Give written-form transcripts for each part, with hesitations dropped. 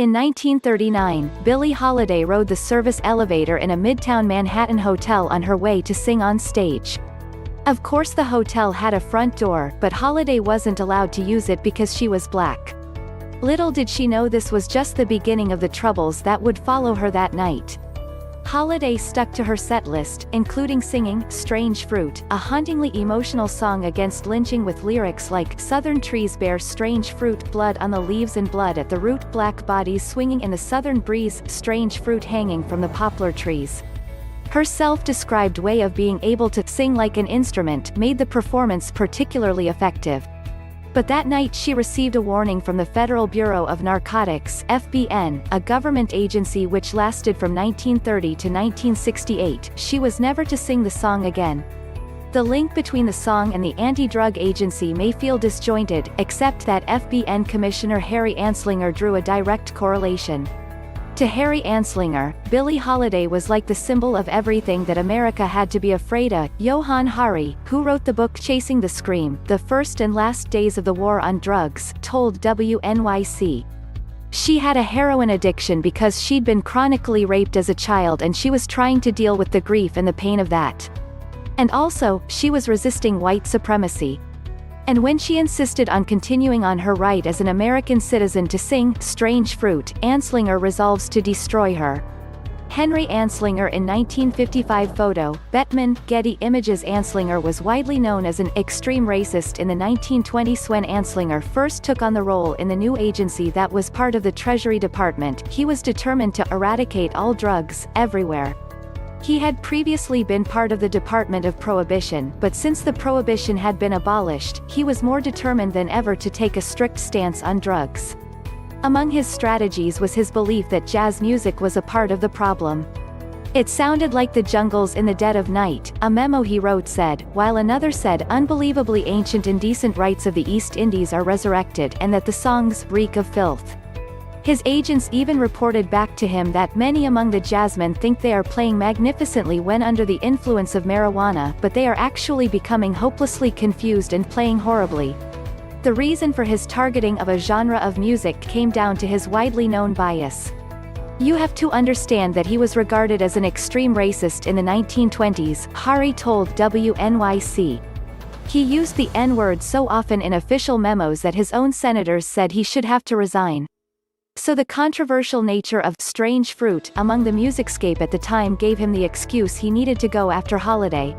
In 1939, Billie Holiday rode the service elevator in a Midtown Manhattan hotel on her way to sing on stage. Of course the hotel had a front door, but Holiday wasn't allowed to use it because she was black. Little did she know this was just the beginning of the troubles that would follow her that night. Holiday stuck to her set list, including singing "Strange Fruit," a hauntingly emotional song against lynching with lyrics like "Southern trees bear strange fruit, blood on the leaves and blood at the root, black bodies swinging in the southern breeze, strange fruit hanging from the poplar trees." Her self-described way of being able to sing like an instrument made the performance particularly effective. But that night she received a warning from the Federal Bureau of Narcotics (FBN), a government agency which lasted from 1930 to 1968. She was never to sing the song again. The link between the song and the anti-drug agency may feel disjointed, except that FBN Commissioner Harry Anslinger drew a direct correlation. To Harry Anslinger, Billie Holiday was like the symbol of everything that America had to be afraid of. Johann Hari, who wrote the book Chasing the Scream, The First and Last Days of the War on Drugs, told WNYC. She had a heroin addiction because she'd been chronically raped as a child and she was trying to deal with the grief and the pain of that. And also, she was resisting white supremacy. And when she insisted on continuing on her right as an American citizen to sing "Strange Fruit," Anslinger resolves to destroy her. Henry Anslinger in 1955 photo, Bettman, Getty Images. Anslinger was widely known as an extreme racist in the 1920s. When Anslinger first took on the role in the new agency that was part of the Treasury Department, he was determined to eradicate all drugs, everywhere. He had previously been part of the Department of Prohibition, but since the prohibition had been abolished, he was more determined than ever to take a strict stance on drugs. Among his strategies was his belief that jazz music was a part of the problem. "It sounded like the jungles in the dead of night," a memo he wrote said, while another said unbelievably ancient indecent rites of the East Indies are resurrected and that the songs reek of filth. His agents even reported back to him that many among the jazzmen think they are playing magnificently when under the influence of marijuana, but they are actually becoming hopelessly confused and playing horribly. The reason for his targeting of a genre of music came down to his widely known bias. "You have to understand that he was regarded as an extreme racist in the 1920s, Hari told WNYC. He used the N-word so often in official memos that his own senators said he should have to resign. So the controversial nature of "Strange Fruit" among the musicscape at the time gave him the excuse he needed to go after Holiday.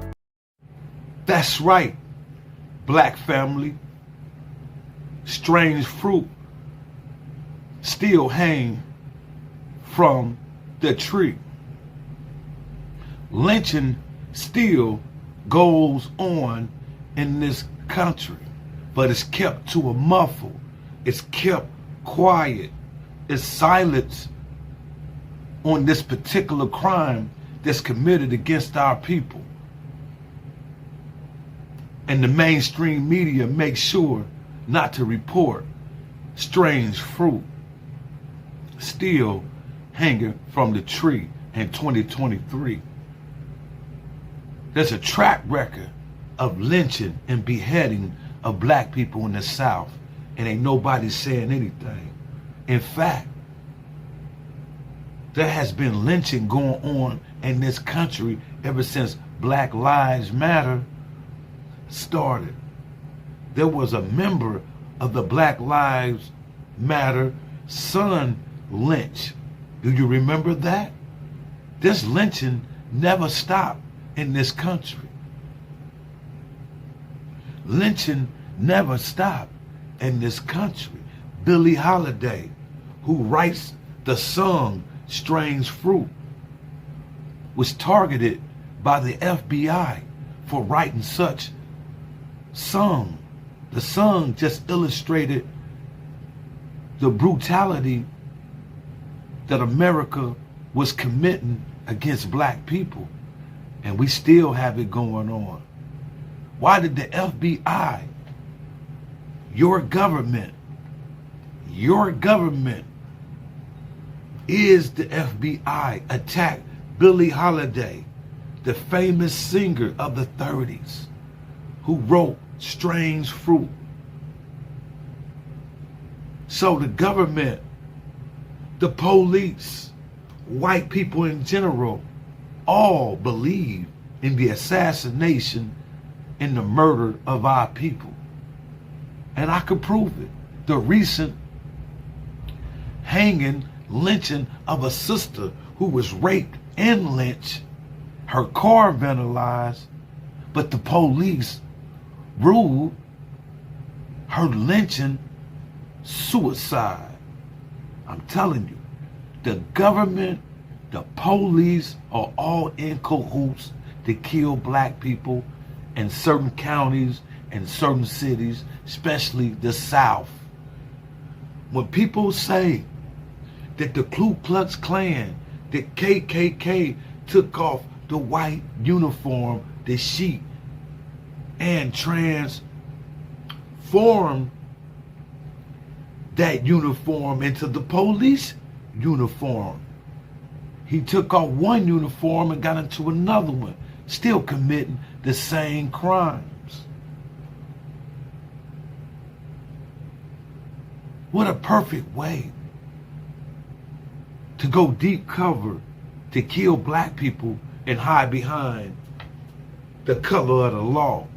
That's right, black family. Strange fruit still hang from the tree. Lynching still goes on in this country, but it's kept to a muffle. It's kept quiet. Is silence on this particular crime that's committed against our people. And the mainstream media makes sure not to report strange fruit still hanging from the tree in 2023. There's a track record of lynching and beheading of black people in the South, and ain't nobody saying anything. In fact, there has been lynching going on in this country ever since Black Lives Matter started. There was a member of the Black Lives Matter son lynched. Do you remember that? This lynching never stopped in this country. Lynching never stopped in this country. Billie Holiday, who writes the song "Strange Fruit," was targeted by the FBI for writing such song. The song just illustrated the brutality that America was committing against black people, and we still have it going on. Why did the FBI, your government is the FBI, attack Billie Holiday, the famous singer of the 30s, who wrote "Strange Fruit"? So the The police, white people in general, all believe in the assassination and the murder of our people. And I could prove it. The recent hanging, lynching of a sister who was raped and lynched, her car vandalized, but the police ruled her lynching suicide. I'm telling you, the government, the police are all in cahoots to kill black people in certain counties and certain cities, especially the South. When people say that the Ku Klux Klan, the KKK took off the white uniform, the sheet, and transformed that uniform into the police uniform. He took off one uniform and got into another one, still committing the same crimes. What a perfect way to go deep cover to kill black people and hide behind the color of the law.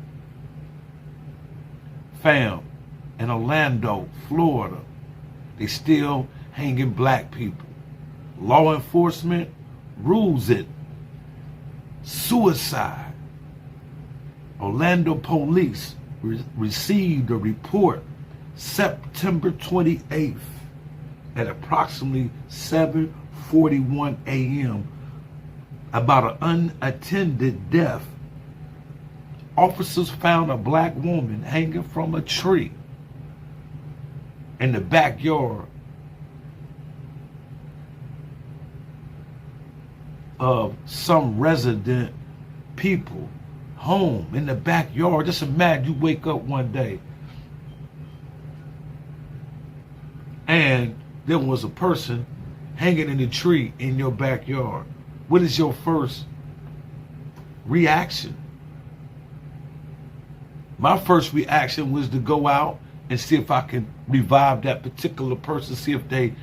Fam, in Orlando, Florida, they still hanging black people. Law enforcement rules it suicide. Orlando police received a report September 28th at approximately 7:41 a.m. about an unattended death. Officers found a black woman hanging from a tree in the backyard of some resident people home in the backyard. Just imagine you wake up one day and there was a person hanging in a tree in your backyard. What is your first reaction? My first reaction was to go out and see if I can revive that particular person, see if they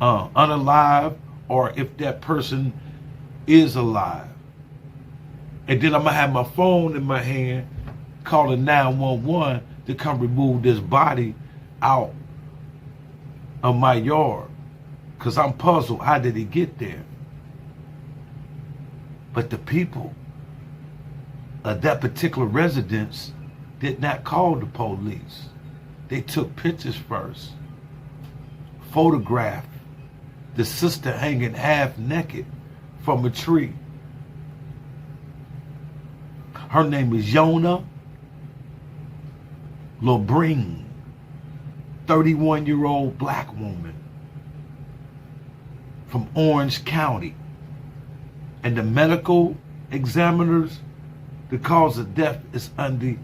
unalive or if that person is alive. And then I'm gonna have my phone in my hand calling 911 to come remove this body out of my yard, because I'm puzzled, how did he get there? But the people of that particular residence did not call the police. They took pictures first, photographed the sister hanging half naked from a tree. Her name is Yolna Lubrin, 31-year-old black woman from Orange County. And the medical examiners, the cause of death is under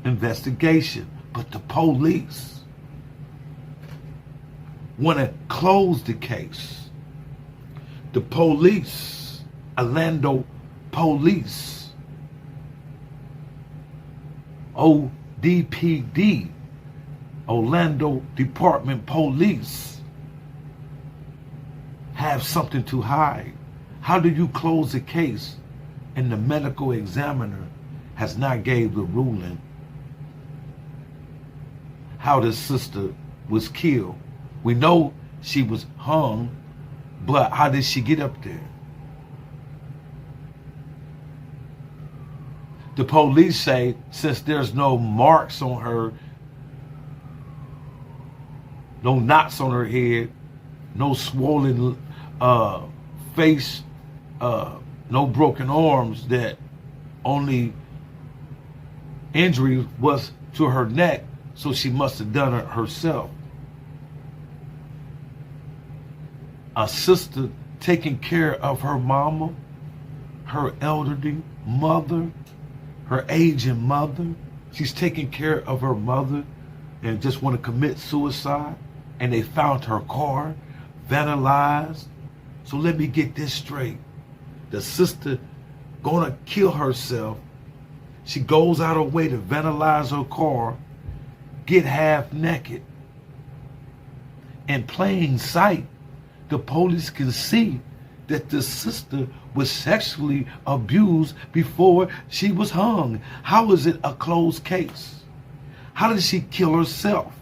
investigation. But the police want to close the case. The police, Orlando police, ODPD, Orlando Department Police, have something to hide. How do you close a case and the medical examiner has not gave the ruling how the sister was killed? We know she was hung, but how did she get up there? The police say since there's no marks on her, no knots on her head, no swollen face, no broken arms, that only injury was to her neck, so she must have done it herself. A sister taking care of her mama, her elderly mother, her aging mother. She's taking care of her mother and just want to commit suicide, and they found her car vandalized. So let me get this straight. The sister gonna kill herself. She goes out her way to vandalize her car, get half naked, in plain sight, the police can see that the sister was sexually abused before she was hung. How is it a closed case? How did she kill herself?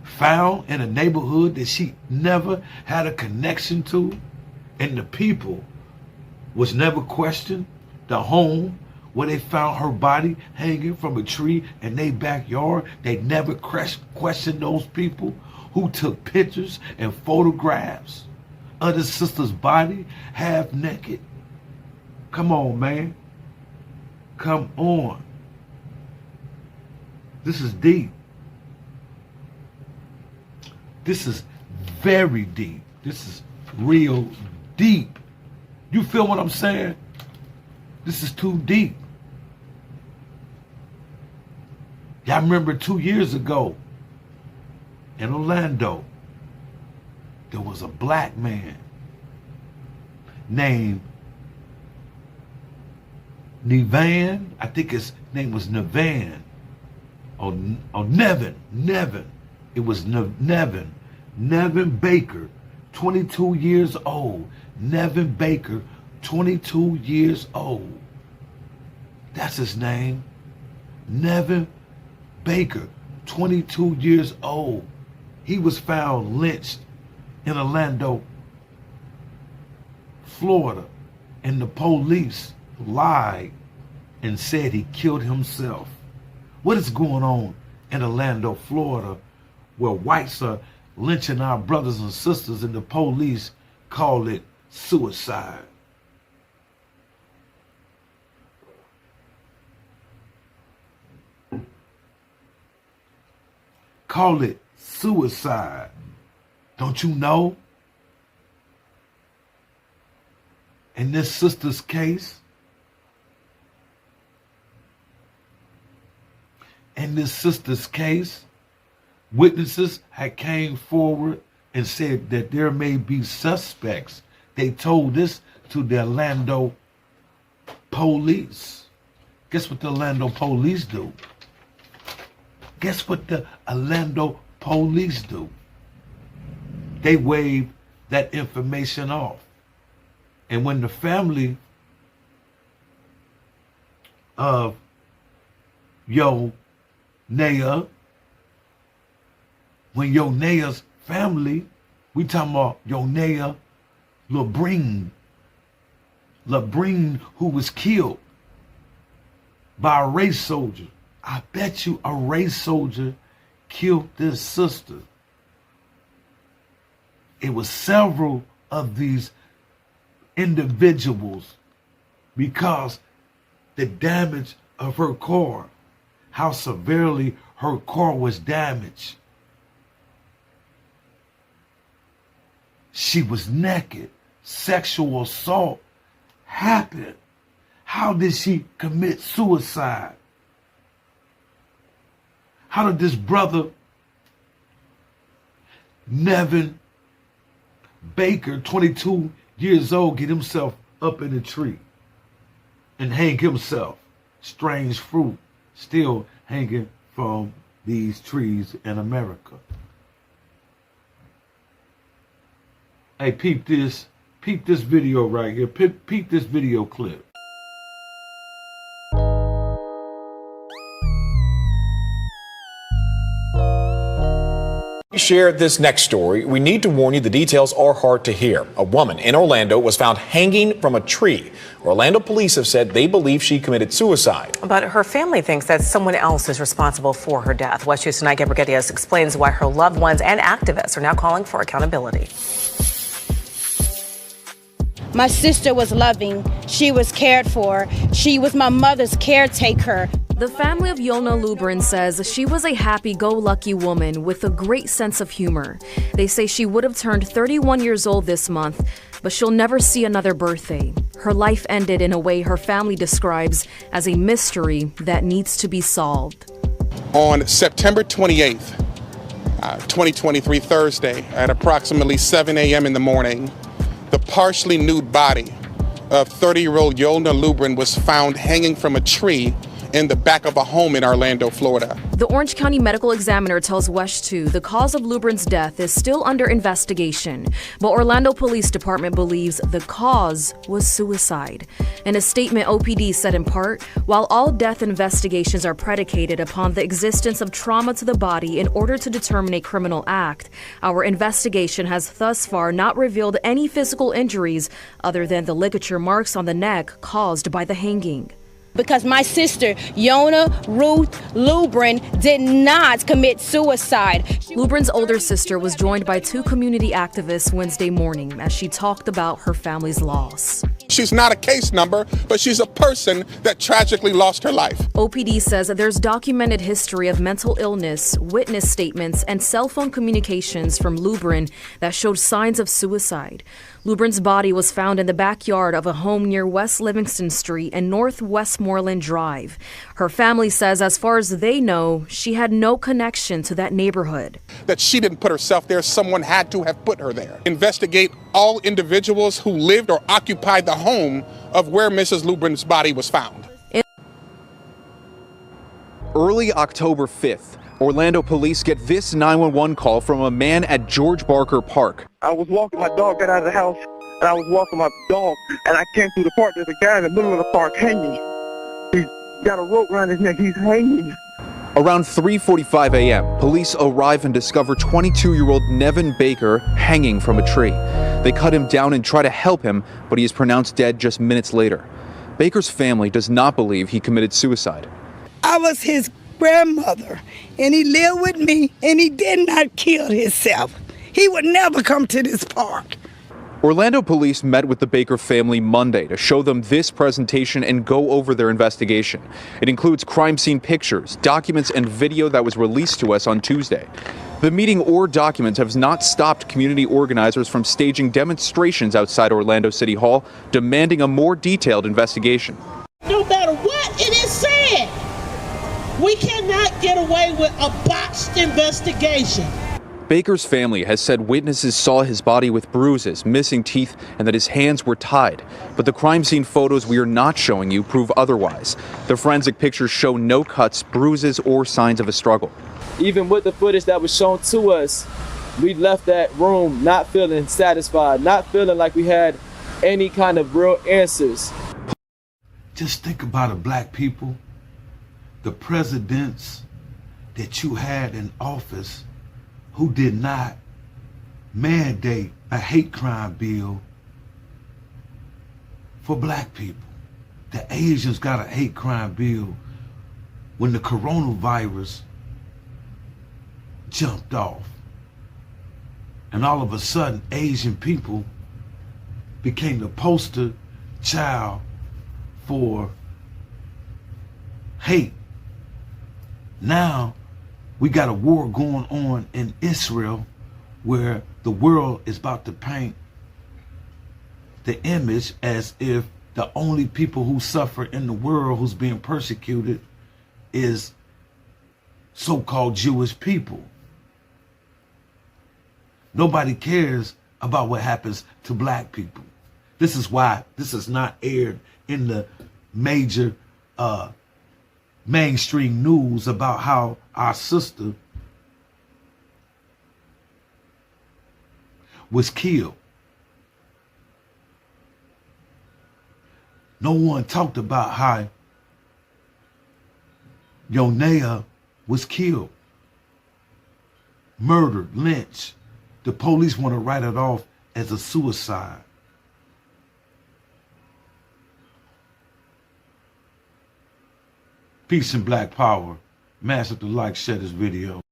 Found in a neighborhood that she never had a connection to, and the people was never questioned. The home where they found her body hanging from a tree in their backyard, they never questioned those people who took pictures and photographs of the sister's body half naked. Come on, man. Come on. This is deep. This is very deep. This is real deep. You feel what I'm saying? This is too deep. Y'all remember 2 years ago in Orlando, there was a black man named Nevan. I think his name was Nevan. Or Nevin. It was Nevin. Nevin Baker, 22 years old. Nevin Baker, 22 years old. That's his name. Nevin Baker, 22 years old. He was found lynched in Orlando, Florida, and the police lied and said he killed himself. What is going on in Orlando, Florida, where whites are lynching our brothers and sisters and the police call it suicide? Call it suicide. Don't you know? In this sister's case, witnesses had came forward and said that there may be suspects. They told this to the Orlando police. Guess what the Orlando police do? Guess what the Orlando police do? They wave that information off. And when the family of Yolna, when Yolna's family, we talking about Yolna Lubrin, who was killed by a race soldier. I bet you a race soldier killed this sister. It was several of these individuals because the damage of her car, how severely her car was damaged. She was naked. Sexual assault happened. How did she commit suicide? How did this brother, Nevin Baker, 22 years old, get himself up in a tree and hang himself? Strange fruit still hanging from these trees in America. Hey, peep this video right here. Peep this video clip. We shared this next story. We need to warn you, the details are hard to hear. A woman in Orlando was found hanging from a tree. Orlando police have said they believe she committed suicide. But her family thinks that someone else is responsible for her death. West News Tonight, Gabriel Diaz explains why her loved ones and activists are now calling for accountability. My sister was loving. She was cared for. She was my mother's caretaker. The family of Yolna Lubrin says she was a happy-go-lucky woman with a great sense of humor. They say she would have turned 31 years old this month, but she'll never see another birthday. Her life ended in a way her family describes as a mystery that needs to be solved. On September 28th, 2023, Thursday, at approximately 7 a.m. in the morning, the partially nude body of 30-year-old Yolna Lubrin was found hanging from a tree in the back of a home in Orlando, Florida. The Orange County medical examiner tells WESH 2 the cause of Lubrin's death is still under investigation, but Orlando Police Department believes the cause was suicide. In a statement, OPD said in part, while all death investigations are predicated upon the existence of trauma to the body in order to determine a criminal act, our investigation has thus far not revealed any physical injuries other than the ligature marks on the neck caused by the hanging. Because my sister, Yolna Ruth Lubrin, did not commit suicide. Lubrin's older sister was joined by 2 community activists Wednesday morning as she talked about her family's loss. She's not a case number, but she's a person that tragically lost her life. OPD says that there's documented history of mental illness, witness statements, and cell phone communications from Lubrin that showed signs of suicide. Lubrin's body was found in the backyard of a home near West Livingston Street and North Westmoreland Drive. Her family says as far as they know, she had no connection to that neighborhood. That she didn't put herself there, someone had to have put her there. Investigate all individuals who lived or occupied the home of where Mrs. Lubrin's body was found. Early October 5th, Orlando police get this 911 call from a man at George Barker Park. I was walking my dog, got out of the house, and I was walking my dog, and I came through the park. There's a guy in the middle of the park hanging. He's got a rope around his neck. He's hanging. Around 3:45 a.m., police arrive and discover 22-year-old Nevin Baker hanging from a tree. They cut him down and try to help him, but he is pronounced dead just minutes later. Baker's family does not believe he committed suicide. I was his grandmother, and he lived with me, and he did not kill himself. He would never come to this park. Orlando police met with the Baker family Monday to show them this presentation and go over their investigation. It includes crime scene pictures, documents, and video that was released to us on Tuesday. The meeting or documents have not stopped community organizers from staging demonstrations outside Orlando City Hall, demanding a more detailed investigation. No matter what it is said, we cannot get away with a botched investigation. Baker's family has said witnesses saw his body with bruises, missing teeth, and that his hands were tied. But the crime scene photos we are not showing you prove otherwise. The forensic pictures show no cuts, bruises, or signs of a struggle. Even with the footage that was shown to us, we left that room not feeling satisfied, not feeling like we had any kind of real answers. Just think about it, black people. The presidents that you had in office who did not mandate a hate crime bill for black people. The Asians got a hate crime bill when the coronavirus jumped off. And all of a sudden, Asian people became the poster child for hate. Now, we got a war going on in Israel where the world is about to paint the image as if the only people who suffer in the world who's being persecuted is so-called Jewish people. Nobody cares about what happens to black people. This is why this is not aired in the major mainstream news about how our sister was killed. No one talked about how Yolna was killed, murdered, lynched. The police want to write it off as a suicide. Peace and black power. Master to like, share this video.